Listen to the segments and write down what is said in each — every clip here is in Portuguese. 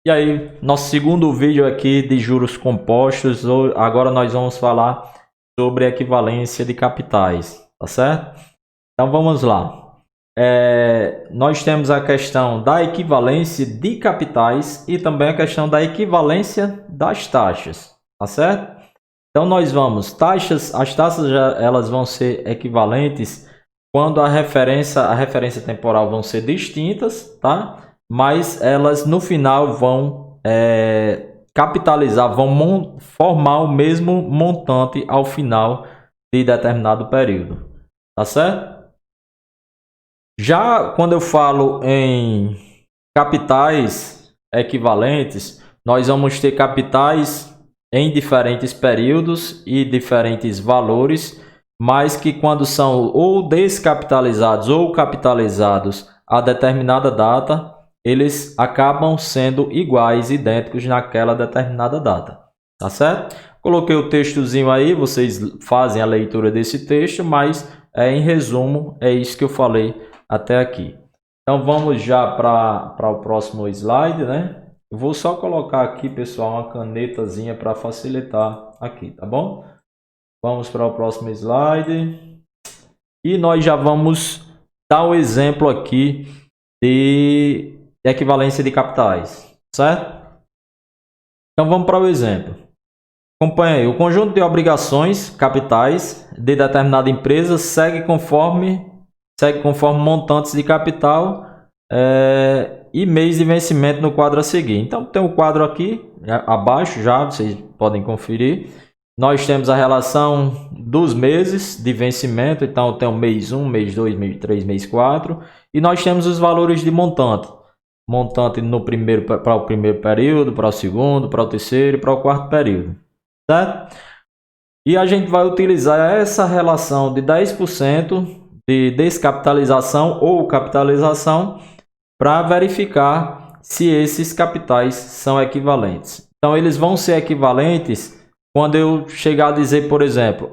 E aí, nosso segundo vídeo aqui de juros compostos. Agora nós vamos falar sobre equivalência de capitais, tá certo? Então vamos lá. Nós temos a questão da equivalência de capitais e também a questão da equivalência das taxas, tá certo? Então nós vamos, as taxas elas vão ser equivalentes quando a referência temporal vão ser distintas, tá? Mas elas no final vão capitalizar, vão formar o mesmo montante ao final de determinado período, tá certo? Já quando eu falo em capitais equivalentes, nós vamos ter capitais em diferentes períodos e diferentes valores, mas que quando são ou descapitalizados ou capitalizados a determinada data, eles acabam sendo iguais, idênticos naquela determinada data, tá certo? Coloquei o textozinho aí, vocês fazem a leitura desse texto, mas em resumo é isso que eu falei até aqui. Então vamos já para o próximo slide, né? Eu vou só colocar aqui, pessoal, uma canetazinha para facilitar aqui, tá bom? Vamos para o próximo slide. E nós já vamos dar um exemplo aqui de equivalência de capitais, certo? Então vamos para o exemplo. Acompanhe aí. O conjunto de obrigações capitais de determinada empresa segue conforme montantes de capital e mês de vencimento no quadro a seguir. Então tem um quadro aqui abaixo, já vocês podem conferir. Nós temos a relação dos meses de vencimento, então tem o mês 1, mês 2, mês 3, mês 4, e nós temos os valores de montante. Montante no primeiro, para o primeiro período, para o segundo, para o terceiro e para o quarto período, certo? E a gente vai utilizar essa relação de 10% de descapitalização ou capitalização para verificar se esses capitais são equivalentes. Então eles vão ser equivalentes quando eu chegar a dizer, por exemplo,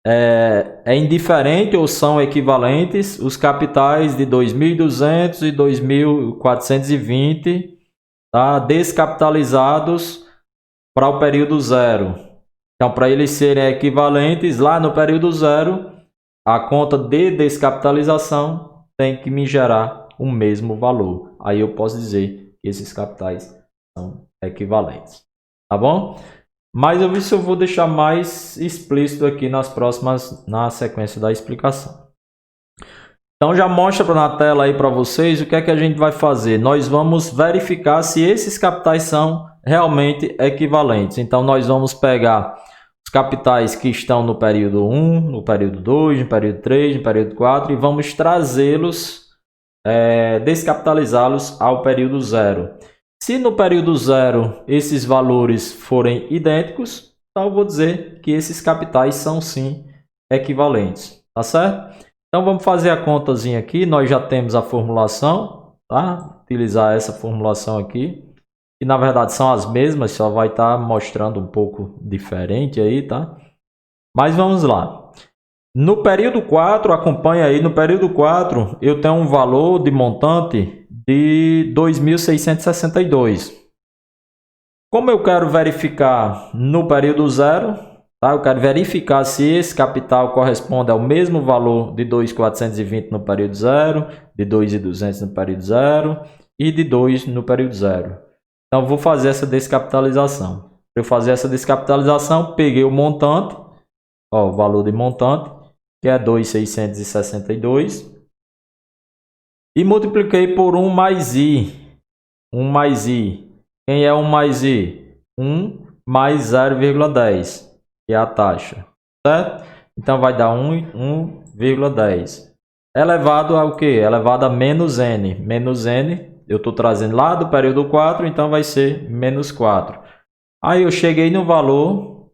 é indiferente ou são equivalentes os capitais de 2.200 e 2.420, tá, descapitalizados para o período zero. Então, para eles serem equivalentes lá no período zero, a conta de descapitalização tem que me gerar o mesmo valor. Aí eu posso dizer que esses capitais são equivalentes, tá bom? Mas eu vou deixar mais explícito aqui na sequência da explicação. Então já mostra na tela aí para vocês o que é que a gente vai fazer. Nós vamos verificar se esses capitais são realmente equivalentes. Então nós vamos pegar os capitais que estão no período 1, no período 2, no período 3, no período 4 e vamos trazê-los, descapitalizá-los ao período 0. Se no período 0 esses valores forem idênticos, então eu vou dizer que esses capitais são sim equivalentes, tá certo? Então vamos fazer a contazinha aqui, nós já temos a formulação, tá? Utilizar essa formulação aqui, que na verdade são as mesmas, só vai estar mostrando um pouco diferente aí, tá? Mas vamos lá. No período 4, acompanha aí, no período 4 eu tenho um valor de montante de 2.662. Como eu quero verificar no período 0, tá? Eu quero verificar se esse capital corresponde ao mesmo valor de 2.420 no período 0, de 2.200 no período 0 e de 2 no período 0. Então vou fazer essa descapitalização. Para eu fazer essa descapitalização, peguei o montante, ó, o valor de montante, que é 2.662. E multipliquei por 1 mais I. 1 mais I. Quem é 1 mais I? 1 mais 0,10, que é a taxa, certo? Então vai dar 1,10. Elevado a o quê? Elevado a menos N. Menos N, eu estou trazendo lá do período 4, então vai ser menos 4. Aí eu cheguei no valor,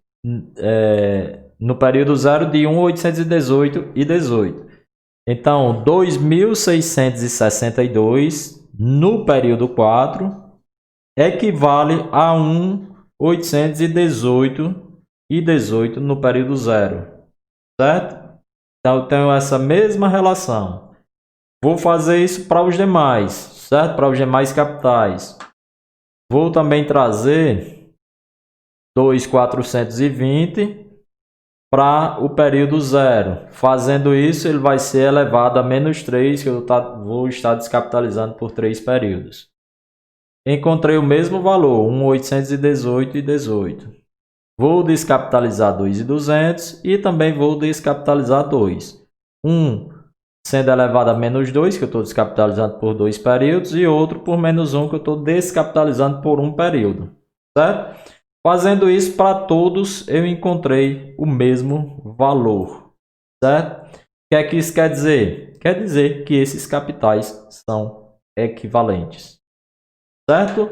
no período 0 de 1.818,18. Então, 2.662 no período 4 equivale a 1.818,18 no período 0, certo? Então, eu tenho essa mesma relação. Vou fazer isso para os demais, certo? Para os demais capitais. Vou também trazer 2.420 para o período 0. Fazendo isso, ele vai ser elevado a menos 3, que eu vou estar descapitalizando por 3 períodos. Encontrei o mesmo valor, 1.818,18. Vou descapitalizar 2.200 e também vou descapitalizar 2. Sendo elevado a menos 2, que eu estou descapitalizando por 2 períodos, e outro por menos 1, que eu estou descapitalizando por 1 período. Certo? Fazendo isso para todos, eu encontrei o mesmo valor. Certo? O que é que isso quer dizer? Quer dizer que esses capitais são equivalentes. Certo?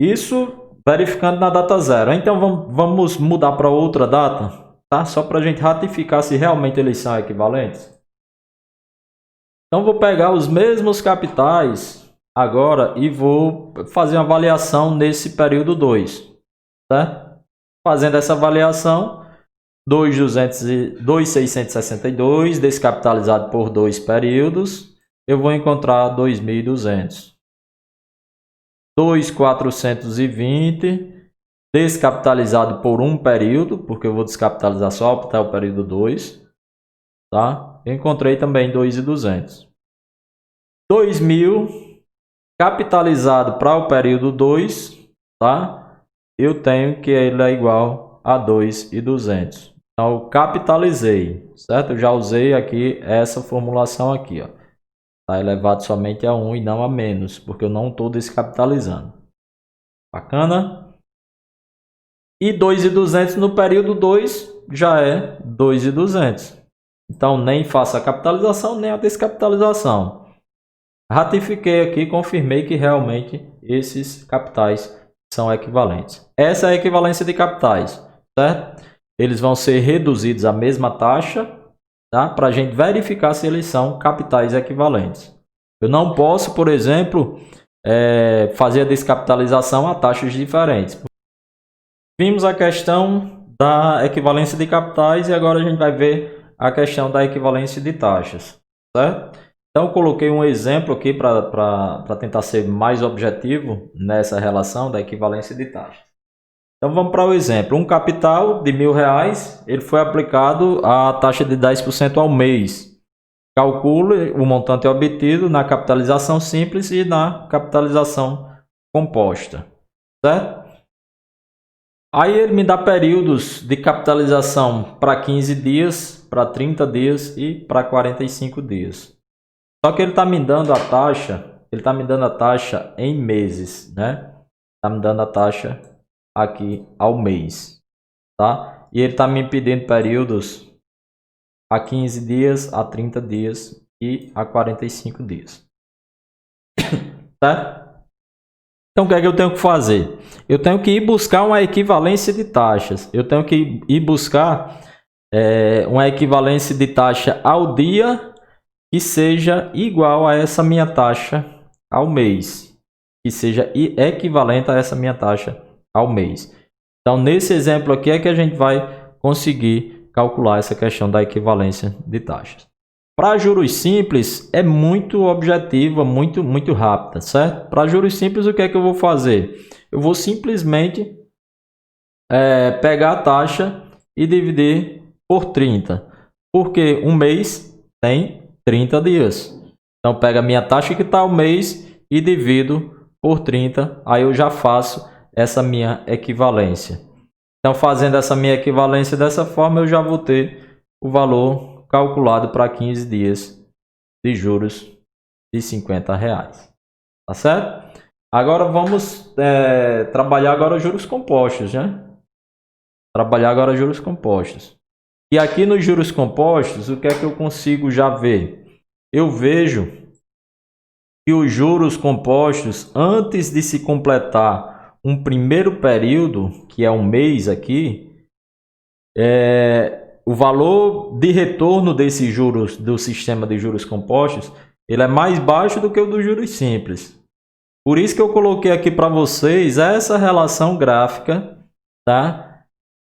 Isso verificando na data 0. Então vamos mudar para outra data. Tá? Só para a gente ratificar se realmente eles são equivalentes. Então vou pegar os mesmos capitais agora e vou fazer uma avaliação nesse período 2. Tá? Fazendo essa avaliação, 2.662 descapitalizado por 2 períodos, eu vou encontrar 2.200. 2.420 descapitalizado por 1 período, porque eu vou descapitalizar só até o período 2, tá? Eu encontrei também 2.200. 2.000 capitalizado para o período 2, tá? Eu tenho que ele é igual a 2.200. Então, eu capitalizei, certo? Eu já usei aqui essa formulação aqui, ó. Tá elevado somente a 1 e não a menos, porque eu não estou descapitalizando. Bacana? E 2.200 no período 2 já é 2.200. Então, nem faço a capitalização, nem a descapitalização. Ratifiquei aqui, confirmei que realmente esses capitais são equivalentes. Essa é a equivalência de capitais, certo? Eles vão ser reduzidos à mesma taxa, tá? Para a gente verificar se eles são capitais equivalentes. Eu não posso, por exemplo, fazer a descapitalização a taxas diferentes. Vimos a questão da equivalência de capitais e agora a gente vai ver a questão da equivalência de taxas, certo? Então, eu coloquei um exemplo aqui para tentar ser mais objetivo nessa relação da equivalência de taxas. Então, vamos para o exemplo. Um capital de R$1.000, ele foi aplicado a taxa de 10% ao mês. Calcule o montante obtido na capitalização simples e na capitalização composta, certo? Aí ele me dá períodos de capitalização para 15 dias, para 30 dias e para 45 dias. Só que ele está me dando a taxa, em meses, né? Está me dando a taxa aqui ao mês, tá? E ele está me pedindo períodos a 15 dias, a 30 dias e a 45 dias. Certo? Então, o que é que eu tenho que fazer? Eu tenho que ir buscar uma equivalência de taxas. Eu tenho que ir buscar uma equivalência de taxa ao dia que seja igual a essa minha taxa ao mês. Que seja equivalente a essa minha taxa ao mês. Então, nesse exemplo aqui é que a gente vai conseguir calcular essa questão da equivalência de taxas. Para juros simples é muito objetiva, muito rápida, certo? Para juros simples, o que é que eu vou fazer? Eu vou simplesmente pegar a taxa e dividir por 30. Porque um mês tem 30 dias. Então, pega a minha taxa que está ao mês e divido por 30. Aí eu já faço essa minha equivalência. Então, fazendo essa minha equivalência dessa forma, eu já vou ter o valor calculado para 15 dias de juros de R$50. Tá certo? Agora vamos trabalhar agora juros compostos, né? Trabalhar agora juros compostos. E aqui nos juros compostos, o que é que eu consigo já ver? Eu vejo que os juros compostos, antes de se completar um primeiro período, que é um mês aqui, o valor de retorno desses juros do sistema de juros compostos, ele é mais baixo do que o dos juros simples. Por isso que eu coloquei aqui para vocês essa relação gráfica, tá?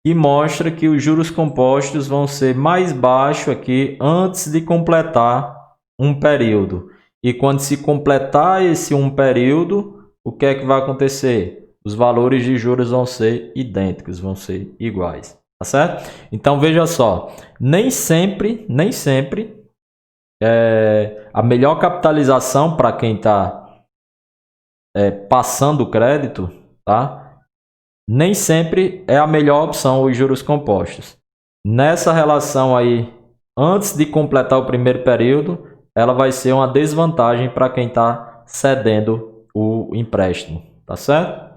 Que mostra que os juros compostos vão ser mais baixos aqui antes de completar um período. E quando se completar esse um período, o que é que vai acontecer? Os valores de juros vão ser idênticos, vão ser iguais, tá certo? Então veja só, nem sempre a melhor capitalização para quem está passando o crédito, tá? Nem sempre é a melhor opção os juros compostos. Nessa relação aí, antes de completar o primeiro período, ela vai ser uma desvantagem para quem está cedendo o empréstimo, tá certo?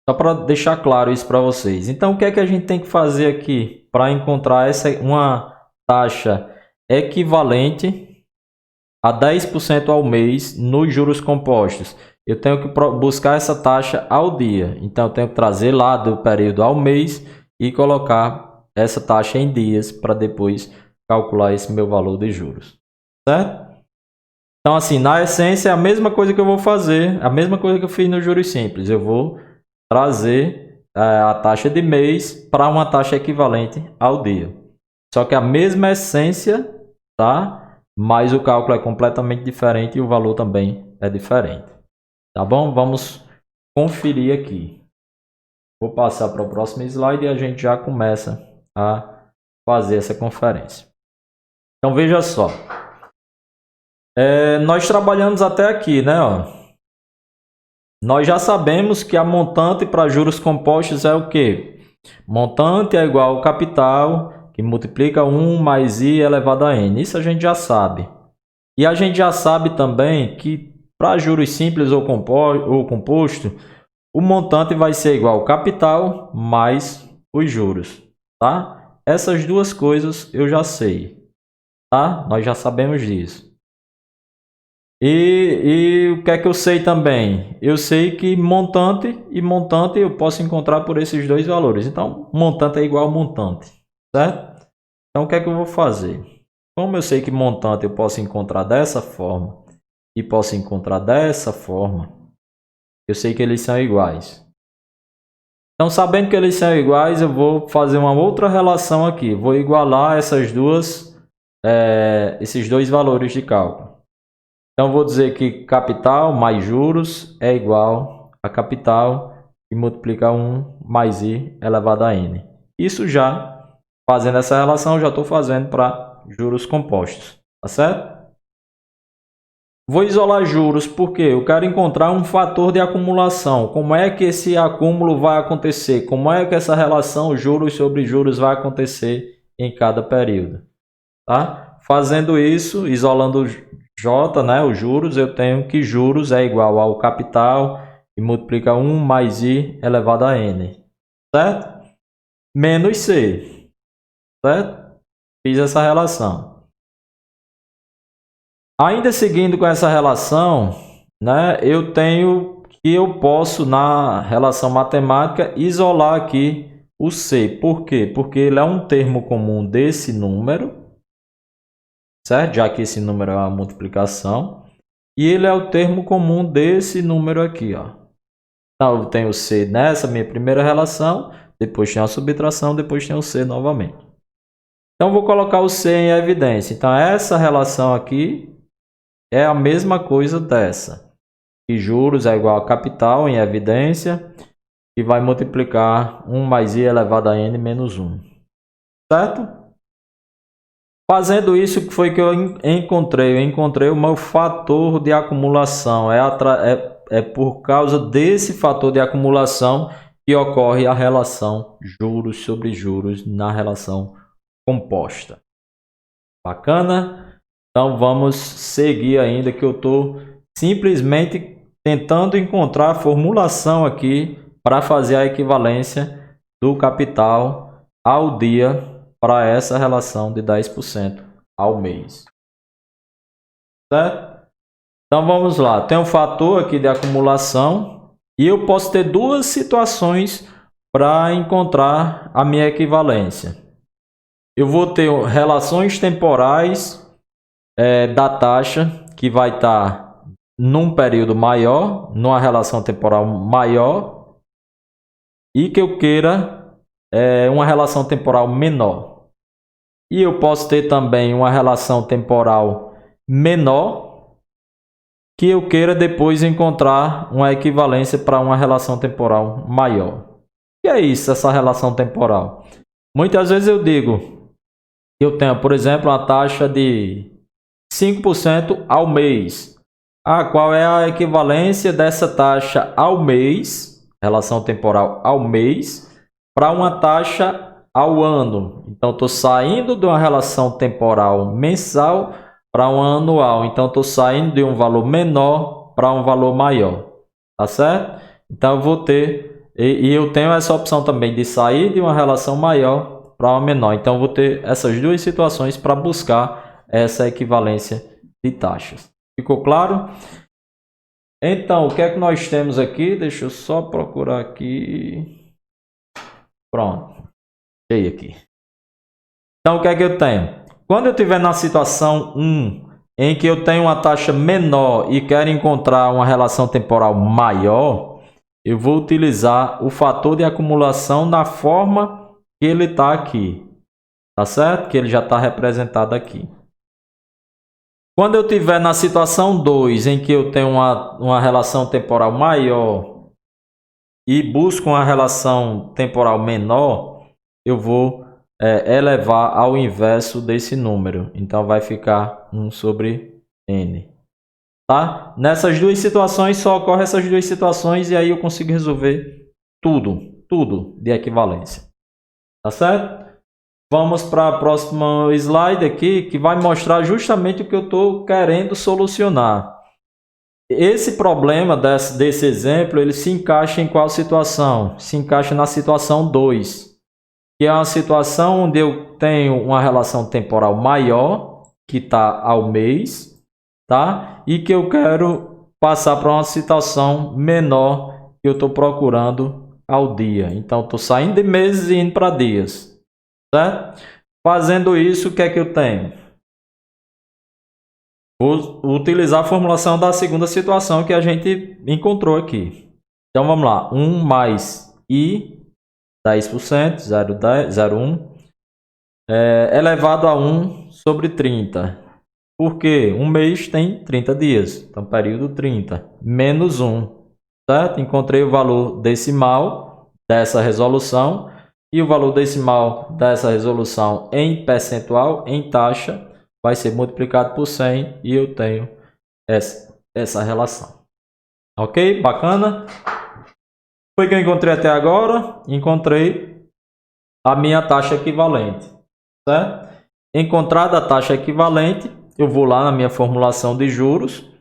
Só para deixar claro isso para vocês. Então, o que é que a gente tem que fazer aqui para encontrar uma taxa equivalente a 10% ao mês nos juros compostos? Eu tenho que buscar essa taxa ao dia. Então, eu tenho que trazer lá do período ao mês e colocar essa taxa em dias para depois calcular esse meu valor de juros, certo? Então, assim, na essência é a mesma coisa que eu vou fazer, a mesma coisa que eu fiz nos juros simples. Eu vou trazer a taxa de mês para uma taxa equivalente ao dia. Só que a mesma essência, tá? Mas o cálculo é completamente diferente e o valor também é diferente. Tá bom? Vamos conferir aqui. Vou passar para o próximo slide e a gente já começa a fazer essa conferência. Então veja só. Nós trabalhamos até aqui, né? Ó. Nós já sabemos que a montante para juros compostos é o quê? Montante é igual ao capital, que multiplica 1 mais i elevado a n. Isso a gente já sabe. E a gente já sabe também que para juros simples ou composto, o montante vai ser igual ao capital mais os juros, tá? Essas duas coisas eu já sei, tá? Nós já sabemos disso. E o que é que eu sei também? Eu sei que montante e montante eu posso encontrar por esses dois valores. Então, montante é igual a montante, certo? Então, o que é que eu vou fazer? Como eu sei que montante eu posso encontrar dessa forma e posso encontrar dessa forma, eu sei que eles são iguais. Então, sabendo que eles são iguais, eu vou fazer uma outra relação aqui. Vou igualar esses dois valores de cálculo. Então, vou dizer que capital mais juros é igual a capital e multiplicar 1 mais i elevado a n. Isso já, fazendo essa relação, já estou fazendo para juros compostos, tá certo? Vou isolar juros porque eu quero encontrar um fator de acumulação. Como é que esse acúmulo vai acontecer? Como é que essa relação juros sobre juros vai acontecer em cada período? Tá? Fazendo isso, isolando J, né, os juros, eu tenho que juros é igual ao capital e multiplica 1 mais i elevado a n, certo? Menos c, certo? Fiz essa relação. Ainda seguindo com essa relação, né, eu posso, na relação matemática, isolar aqui o c. Por quê? Porque ele é um termo comum desse número, certo? Já que esse número é uma multiplicação. E ele é o termo comum desse número aqui, ó. Então, eu tenho C nessa minha primeira relação, depois tem a subtração, depois tem o C novamente. Então, vou colocar o C em evidência. Então, essa relação aqui é a mesma coisa dessa. E juros é igual a capital em evidência, que vai multiplicar 1 mais i elevado a n menos 1. Certo? Fazendo isso, o que foi que eu encontrei? Eu encontrei o meu fator de acumulação. É por causa desse fator de acumulação que ocorre a relação juros sobre juros na relação composta. Bacana? Então vamos seguir ainda, que eu estou simplesmente tentando encontrar a formulação aqui para fazer a equivalência do capital ao dia para essa relação de 10% ao mês. Certo? Então vamos lá. Tem um fator aqui de acumulação e eu posso ter duas situações para encontrar a minha equivalência. Eu vou ter relações temporais da taxa que vai estar num período maior, numa relação temporal maior, e que eu queira uma relação temporal menor. E eu posso ter também uma relação temporal menor que eu queira depois encontrar uma equivalência para uma relação temporal maior. O que é isso, essa relação temporal? Muitas vezes eu digo que eu tenho, por exemplo, uma taxa de 5% ao mês. Qual é a equivalência dessa taxa ao mês, relação temporal ao mês, para uma taxa ao ano? Então, estou saindo de uma relação temporal mensal para um anual. Então, estou saindo de um valor menor para um valor maior. Tá certo? Então, eu vou ter... E eu tenho essa opção também de sair de uma relação maior para uma menor. Então, eu vou ter essas duas situações para buscar essa equivalência de taxas. Ficou claro? Então, o que é que nós temos aqui? Deixa eu só procurar aqui. Pronto. Achei aqui. Então, o que é que eu tenho? Quando eu estiver na situação 1, em que eu tenho uma taxa menor e quero encontrar uma relação temporal maior, eu vou utilizar o fator de acumulação na forma que ele está aqui. Tá certo? Que ele já está representado aqui. Quando eu estiver na situação 2, em que eu tenho uma relação temporal maior e busco uma relação temporal menor, eu vou elevar ao inverso desse número. Então, vai ficar 1 sobre n. Tá? Nessas duas situações, só ocorrem essas duas situações e aí eu consigo resolver tudo de equivalência. Tá certo? Vamos para a próxima slide aqui, que vai mostrar justamente o que eu estou querendo solucionar. Esse problema desse exemplo, ele se encaixa em qual situação? Se encaixa na situação 2, que é uma situação onde eu tenho uma relação temporal maior, que está ao mês, tá? E que eu quero passar para uma situação menor, que eu estou procurando ao dia. Então, estou saindo de meses e indo para dias. Certo? Fazendo isso, o que é que eu tenho? Vou utilizar a formulação da segunda situação que a gente encontrou aqui. Então, vamos lá. 1 mais I, 10%, 0,1, elevado a 1 sobre 30. Por quê? Um mês tem 30 dias. Então, período 30. Menos 1. Certo? Encontrei o valor decimal dessa resolução. E o valor decimal dessa resolução em percentual, em taxa, vai ser multiplicado por 100 e eu tenho essa relação. Ok? Bacana? Foi que eu encontrei até agora? Encontrei a minha taxa equivalente. Certo? Encontrada a taxa equivalente, eu vou lá na minha formulação de juros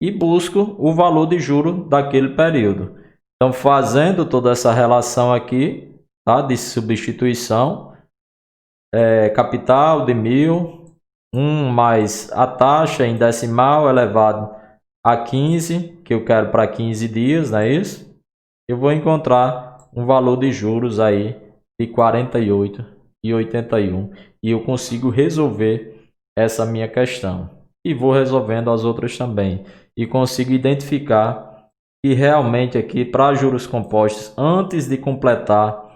e busco o valor de juro daquele período. Então, fazendo toda essa relação aqui, tá? De substituição, capital de 1.000, 1 mais a taxa em decimal elevado a 15, que eu quero para 15 dias, não é isso? Eu vou encontrar um valor de juros aí de 48,81 e eu consigo resolver essa minha questão. E vou resolvendo as outras também. E consigo identificar que realmente aqui para juros compostos, antes de completar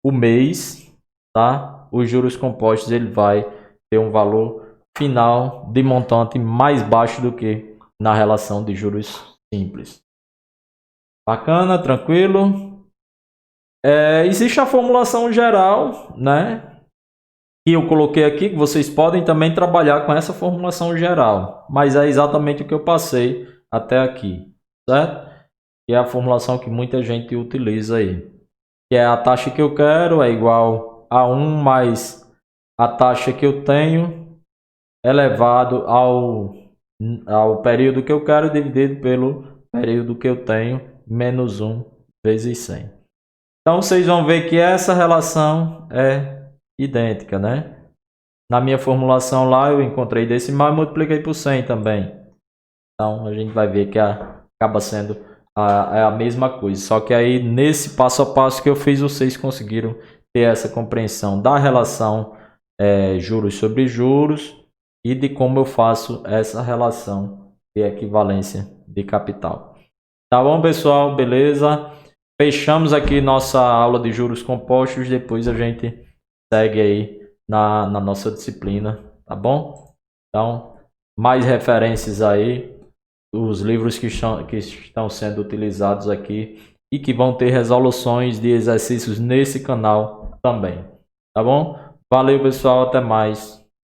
o mês, tá? Os juros compostos ele vai ter um valor final de montante mais baixo do que na relação de juros simples. Bacana, tranquilo. Existe a formulação geral, né? Que eu coloquei aqui, que vocês podem também trabalhar com essa formulação geral, mas é exatamente o que eu passei até aqui, certo? Que é a formulação que muita gente utiliza aí. Que é a taxa que eu quero é igual a 1 mais a taxa que eu tenho elevado ao período que eu quero dividido pelo período que eu tenho menos 1 vezes 100. Então, vocês vão ver que essa relação é idêntica, né? Na minha formulação lá, eu encontrei decimal e multipliquei por 100 também. Então, a gente vai ver que acaba sendo a mesma coisa. Só que aí, nesse passo a passo que eu fiz, vocês conseguiram ter essa compreensão da relação juros sobre juros e de como eu faço essa relação de equivalência de capital. Tá bom, pessoal? Beleza? Fechamos aqui nossa aula de juros compostos. Depois a gente segue aí na nossa disciplina, tá bom? Então, mais referências aí os livros que estão sendo utilizados aqui e que vão ter resoluções de exercícios nesse canal também, tá bom? Valeu, pessoal, até mais.